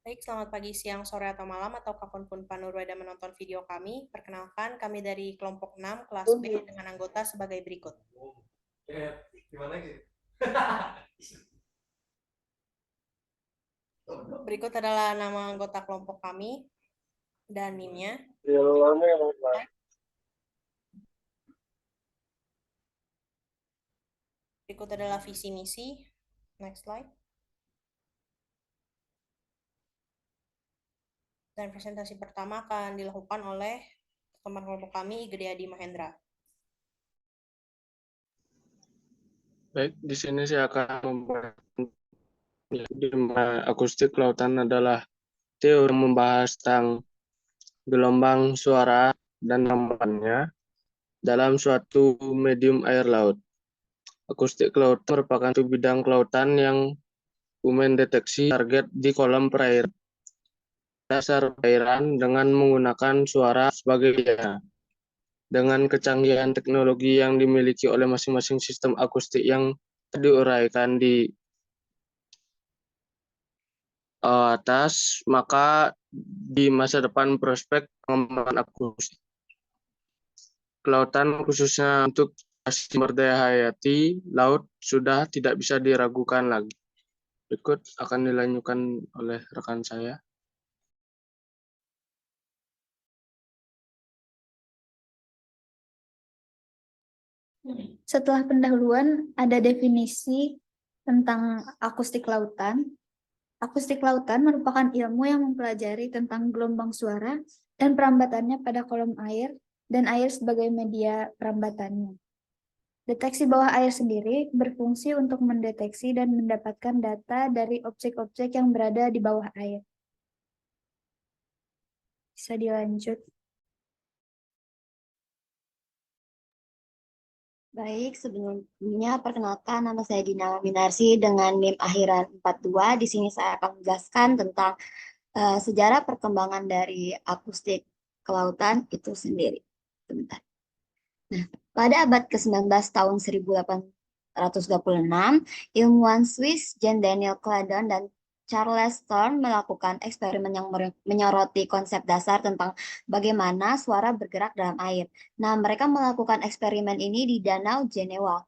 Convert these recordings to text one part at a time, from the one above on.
Baik, selamat pagi, siang, sore, atau malam, atau kapanpun Panurweda menonton video kami. Perkenalkan, kami dari kelompok 6, kelas B, dengan anggota sebagai berikut. Berikut adalah nama anggota kelompok kami dan NIM-nya. Berikut adalah visi misi. Next slide. Dan presentasi pertama akan dilakukan oleh teman kelompok kami, Gede Adi Mahendra. Baik, di sini saya akan membahas akustik lautan adalah teori yang membahas tentang gelombang suara dan lambannya dalam suatu medium air laut. Akustik laut merupakan satu bidang kelautan yang mendeteksi target di kolam perairan dasar perairan dengan menggunakan suara sebagai data. Dengan kecanggihan teknologi yang dimiliki oleh masing-masing sistem akustik yang diuraikan di atas, maka di masa depan prospek pengembangan akustik kelautan khususnya untuk sumber daya hayati laut sudah tidak bisa diragukan lagi. Berikut akan dilanjutkan oleh rekan saya. Setelah pendahuluan, ada definisi tentang akustik lautan. Akustik lautan merupakan ilmu yang mempelajari tentang gelombang suara dan perambatannya pada kolom air dan air sebagai media perambatannya. Deteksi bawah air sendiri berfungsi untuk mendeteksi dan mendapatkan data dari objek-objek yang berada di bawah air. Bisa dilanjut. Baik, sebelumnya perkenalkan nama saya Dina Minarsi dengan NIM akhiran 42. Di sini saya akan menjelaskan tentang sejarah perkembangan dari akustik kelautan itu sendiri. Sebentar. Nah, pada abad ke-19 tahun 1826, ilmuwan Swiss Jean Daniel Claydon dan Charles Thorne melakukan eksperimen yang menyoroti konsep dasar tentang bagaimana suara bergerak dalam air. Nah, mereka melakukan eksperimen ini di Danau Jenewa.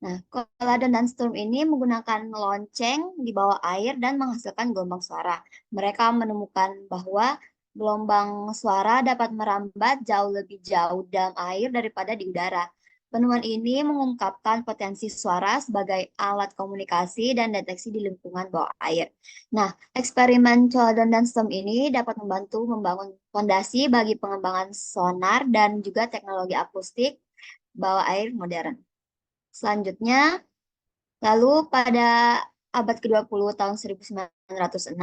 Nah, Claydon dan Thorne ini menggunakan lonceng di bawah air dan menghasilkan gelombang suara. Mereka menemukan bahwa gelombang suara dapat merambat jauh lebih jauh dalam air daripada di udara. Penemuan ini mengungkapkan potensi suara sebagai alat komunikasi dan deteksi di lingkungan bawah air. Nah, eksperimen Claydon dan Thorne ini dapat membantu membangun fondasi bagi pengembangan sonar dan juga teknologi akustik bawah air modern. Selanjutnya, lalu pada abad ke-20 tahun 1906,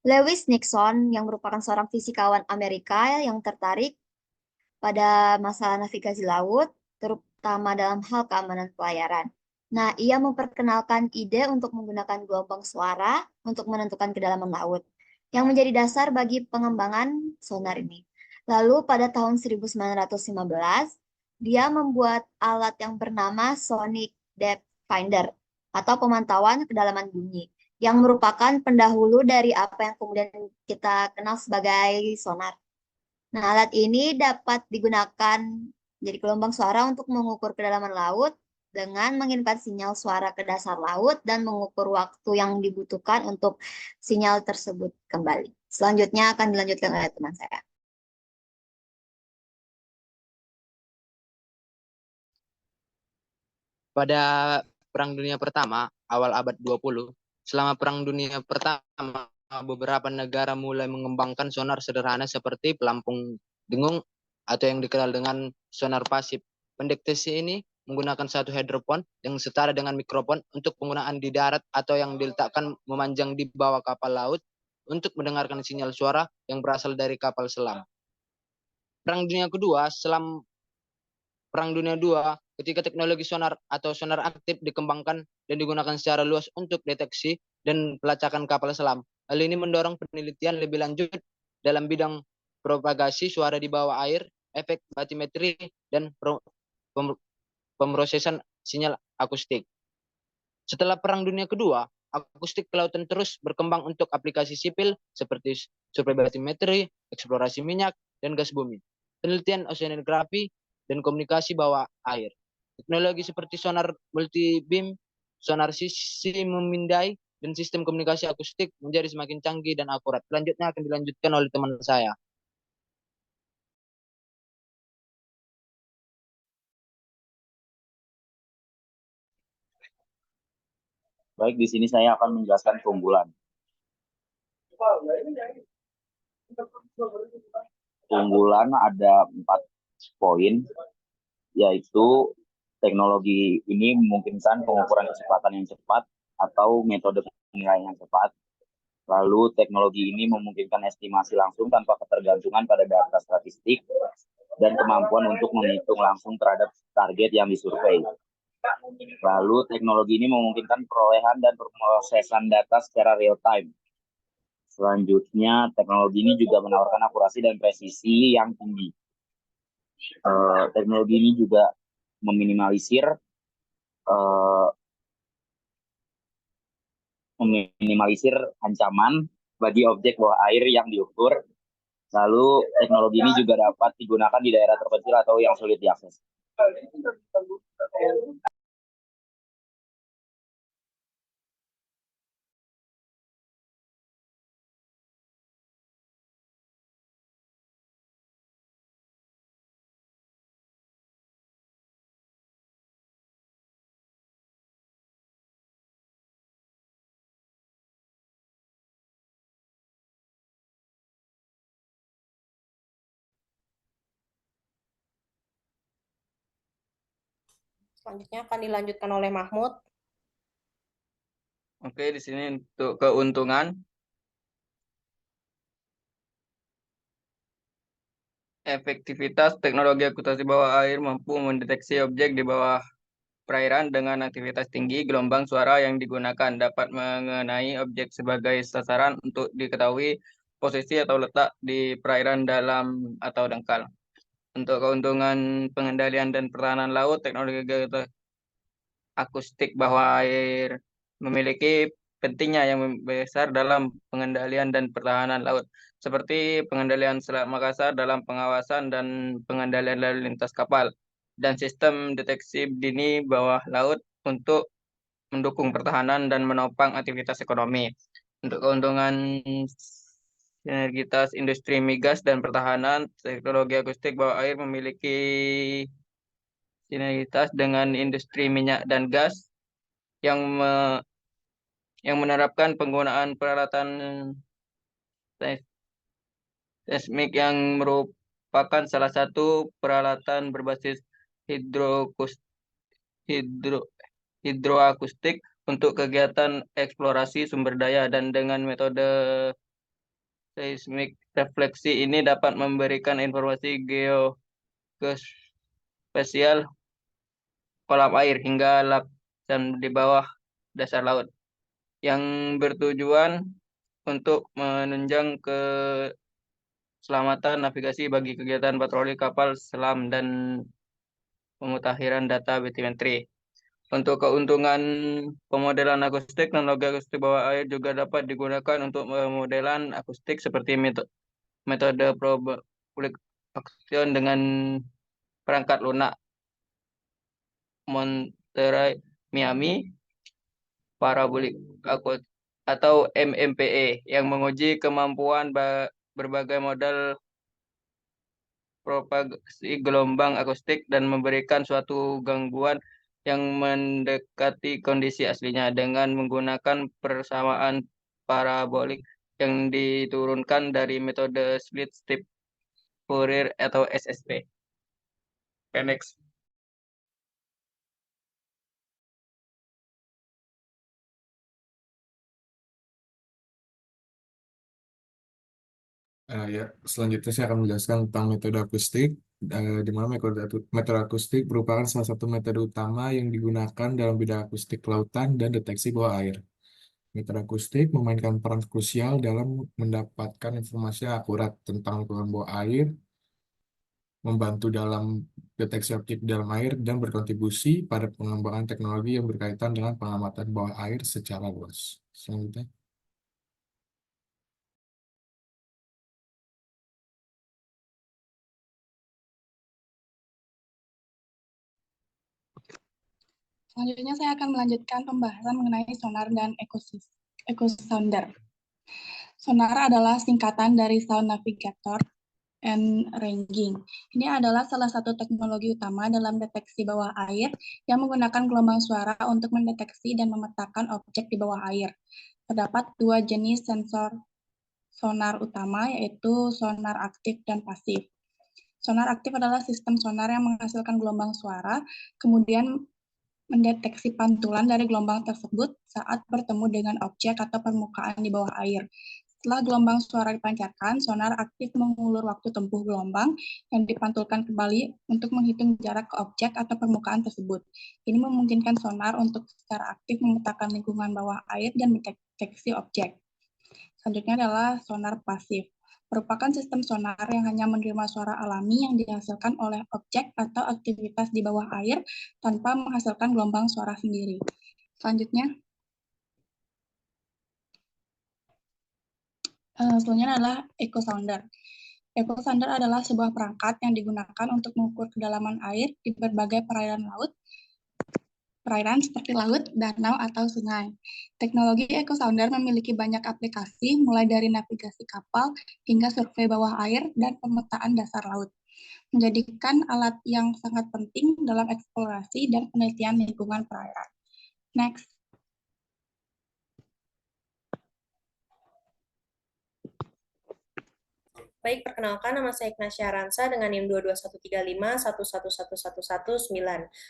Lewis Nixon yang merupakan seorang fisikawan Amerika yang tertarik pada masalah navigasi laut, terutama dalam hal keamanan pelayaran. Nah, ia memperkenalkan ide untuk menggunakan gelombang suara untuk menentukan kedalaman laut, yang menjadi dasar bagi pengembangan sonar ini. Lalu pada tahun 1915, dia membuat alat yang bernama Sonic Depth Finder atau pemantauan kedalaman bunyi, yang merupakan pendahulu dari apa yang kemudian kita kenal sebagai sonar. Nah, alat ini dapat digunakan jadi gelombang suara untuk mengukur kedalaman laut dengan mengirimkan sinyal suara ke dasar laut dan mengukur waktu yang dibutuhkan untuk sinyal tersebut kembali. Selanjutnya akan dilanjutkan oleh teman saya. Pada Perang Dunia Pertama, awal abad 20, selama Perang Dunia Pertama, beberapa negara mulai mengembangkan sonar sederhana seperti pelampung dengung atau yang dikenal dengan sonar pasif. Pendeteksi ini menggunakan satu hidropon yang setara dengan mikrofon untuk penggunaan di darat atau yang diletakkan memanjang di bawah kapal laut untuk mendengarkan sinyal suara yang berasal dari kapal selam. Perang Dunia Kedua, selam Perang Dunia II, ketika teknologi sonar atau sonar aktif dikembangkan dan digunakan secara luas untuk deteksi dan pelacakan kapal selam. Hal ini mendorong penelitian lebih lanjut dalam bidang propagasi suara di bawah air, efek batimetri, dan pemrosesan sinyal akustik. Setelah Perang Dunia Kedua, akustik kelautan terus berkembang untuk aplikasi sipil seperti survei batimetri, eksplorasi minyak, dan gas bumi, penelitian oceanografi, dan komunikasi bawah air. Teknologi seperti sonar multi-beam, sonar sisi memindai, dan sistem komunikasi akustik menjadi semakin canggih dan akurat. Selanjutnya akan dilanjutkan oleh teman saya. Baik, di sini saya akan menjelaskan keunggulan. Keunggulan ada 4 poin, yaitu teknologi ini memungkinkan pengukuran kecepatan yang cepat atau metode penilaian yang cepat. Lalu teknologi ini memungkinkan estimasi langsung tanpa ketergantungan pada data statistik dan kemampuan untuk menghitung langsung terhadap target yang disurvei. Lalu teknologi ini memungkinkan perolehan dan pemrosesan data secara real time. Selanjutnya, teknologi ini juga menawarkan akurasi dan presisi yang tinggi. Teknologi ini juga meminimalisir ancaman bagi objek bawah air yang diukur. Lalu teknologi ini juga dapat digunakan di daerah terpencil atau yang sulit diakses. Selanjutnya akan dilanjutkan oleh Mahmud. Oke, di sini untuk keuntungan. Efektivitas teknologi akustik bawah air mampu mendeteksi objek di bawah perairan dengan aktivitas tinggi. Gelombang suara yang digunakan dapat mengenai objek sebagai sasaran untuk diketahui posisi atau letak di perairan dalam atau dangkal. Untuk keuntungan pengendalian dan pertahanan laut, teknologi akustik bawah air memiliki pentingnya yang besar dalam pengendalian dan pertahanan laut, seperti pengendalian Selat Makassar dalam pengawasan dan pengendalian lalu lintas kapal, dan sistem deteksi dini bawah laut untuk mendukung pertahanan dan menopang aktivitas ekonomi. Untuk keuntungan sinergitas industri migas dan pertahanan, teknologi akustik bawah air memiliki sinergitas dengan industri minyak dan gas yang menerapkan penggunaan peralatan seismik yang merupakan salah satu peralatan berbasis hidroakustik untuk kegiatan eksplorasi sumber daya, dan dengan metode seismik refleksi ini dapat memberikan informasi geospasial kolam air hingga lapisan di bawah dasar laut, yang bertujuan untuk menunjang keselamatan navigasi bagi kegiatan patroli kapal selam dan pemutakhiran data batimetri. Untuk keuntungan pemodelan akustik, teknologi akustik bawah air juga dapat digunakan untuk pemodelan akustik seperti metode public action dengan perangkat lunak Monterey Miami Parabolic atau MMPE yang menguji kemampuan berbagai model propagasi gelombang akustik dan memberikan suatu gangguan yang mendekati kondisi aslinya dengan menggunakan persamaan parabolik yang diturunkan dari metode split step Fourier atau SSP. Okay, next. Ya, selanjutnya saya akan menjelaskan tentang metode akustik, di mana metode akustik merupakan salah satu metode utama yang digunakan dalam bidang akustik kelautan dan deteksi bawah air. Metode akustik memainkan peran krusial dalam mendapatkan informasi yang akurat tentang lingkungan bawah air membantu dalam deteksi objek di dalam air, dan berkontribusi pada pengembangan teknologi yang berkaitan dengan pengamatan bawah air secara luas. Selanjutnya. Selanjutnya saya akan melanjutkan pembahasan mengenai sonar dan ecosounder. Sonar adalah singkatan dari Sound Navigator and Ranging. Ini adalah salah satu teknologi utama dalam deteksi bawah air yang menggunakan gelombang suara untuk mendeteksi dan memetakan objek di bawah air. Terdapat dua jenis sensor sonar utama, yaitu sonar aktif dan pasif. Sonar aktif adalah sistem sonar yang menghasilkan gelombang suara, kemudian mendeteksi pantulan dari gelombang tersebut saat bertemu dengan objek atau permukaan di bawah air. Setelah gelombang suara dipancarkan, sonar aktif mengulur waktu tempuh gelombang yang dipantulkan kembali untuk menghitung jarak ke objek atau permukaan tersebut. Ini memungkinkan sonar untuk secara aktif memetakan lingkungan bawah air dan mendeteksi objek. Selanjutnya adalah sonar pasif. Merupakan sistem sonar yang hanya menerima suara alami yang dihasilkan oleh objek atau aktivitas di bawah air tanpa menghasilkan gelombang suara sendiri. Selanjutnya adalah ecosounder. Ecosounder adalah sebuah perangkat yang digunakan untuk mengukur kedalaman air di berbagai perairan seperti laut, danau, atau sungai. Teknologi ecosounder memiliki banyak aplikasi, mulai dari navigasi kapal hingga survei bawah air dan pemetaan dasar laut, menjadikan alat yang sangat penting dalam eksplorasi dan penelitian lingkungan perairan. Next. Baik, perkenalkan nama saya Ignacia Aransa dengan NIM 22135111119.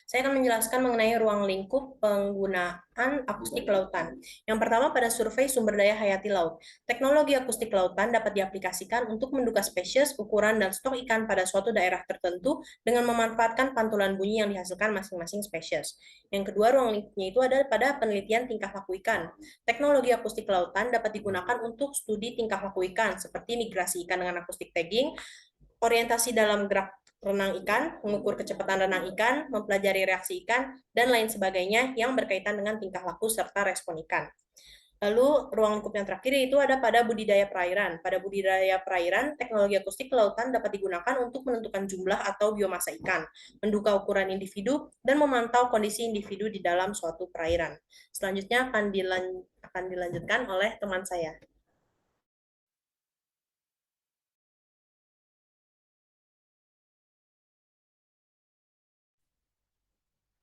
Saya akan menjelaskan mengenai ruang lingkup penggunaan akustik lautan. Yang pertama pada survei sumber daya hayati laut. Teknologi akustik lautan dapat diaplikasikan untuk menduga spesies, ukuran, dan stok ikan pada suatu daerah tertentu dengan memanfaatkan pantulan bunyi yang dihasilkan masing-masing spesies. Yang kedua, ruang lingkupnya itu ada pada penelitian tingkah laku ikan. Teknologi akustik lautan dapat digunakan untuk studi tingkah laku ikan, seperti migrasi ikan dengan akustik tagging, orientasi dalam gerak renang ikan, mengukur kecepatan renang ikan, mempelajari reaksi ikan, dan lain sebagainya yang berkaitan dengan tingkah laku serta respon ikan. Lalu, ruang lingkup yang terakhir itu ada pada budidaya perairan. Pada budidaya perairan, teknologi akustik kelautan dapat digunakan untuk menentukan jumlah atau biomasa ikan, menduga ukuran individu, dan memantau kondisi individu di dalam suatu perairan. Selanjutnya akan dilanjutkan oleh teman saya.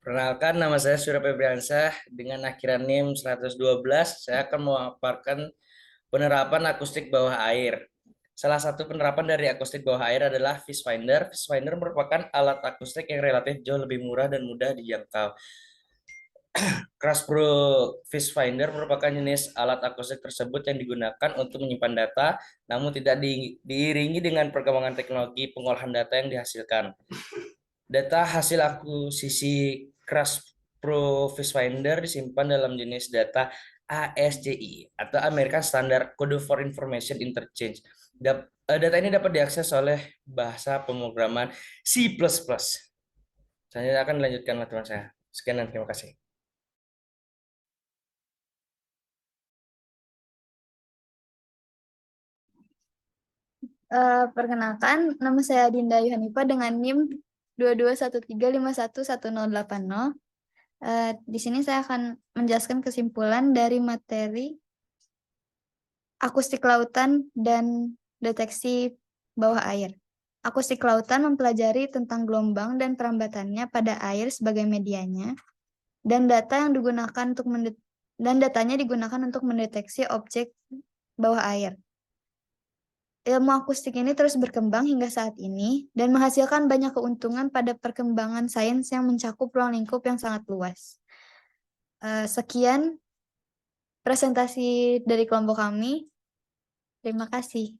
Perkenalkan, nama saya Surya Febriansyah dengan akhiran NIM 112. Saya akan memaparkan penerapan akustik bawah air. Salah satu penerapan dari akustik bawah air adalah Fish Finder. Fish Finder merupakan alat akustik yang relatif jauh lebih murah dan mudah dijangkau. Crashpro Fish Finder merupakan jenis alat akustik tersebut yang digunakan untuk menyimpan data, namun tidak diiringi dengan perkembangan teknologi pengolahan data yang dihasilkan. Data hasil akuisisi Crashpro Fish Finder disimpan dalam jenis data ASCII atau American Standard Code for Information Interchange. Data ini dapat diakses oleh bahasa pemrograman C++. Saya akan dilanjutkan oleh teman saya. Sekian dan terima kasih. Perkenalkan, nama saya Dinda Yohanifa dengan NIM 2213511080. Di sini saya akan menjelaskan kesimpulan dari materi akustik lautan dan deteksi bawah air. Akustik lautan mempelajari tentang gelombang dan perambatannya pada air sebagai medianya, dan datanya digunakan untuk mendeteksi objek bawah air. Ilmu akustik ini terus berkembang hingga saat ini dan menghasilkan banyak keuntungan pada perkembangan sains yang mencakup ruang lingkup yang sangat luas. Sekian presentasi dari kelompok kami. Terima kasih.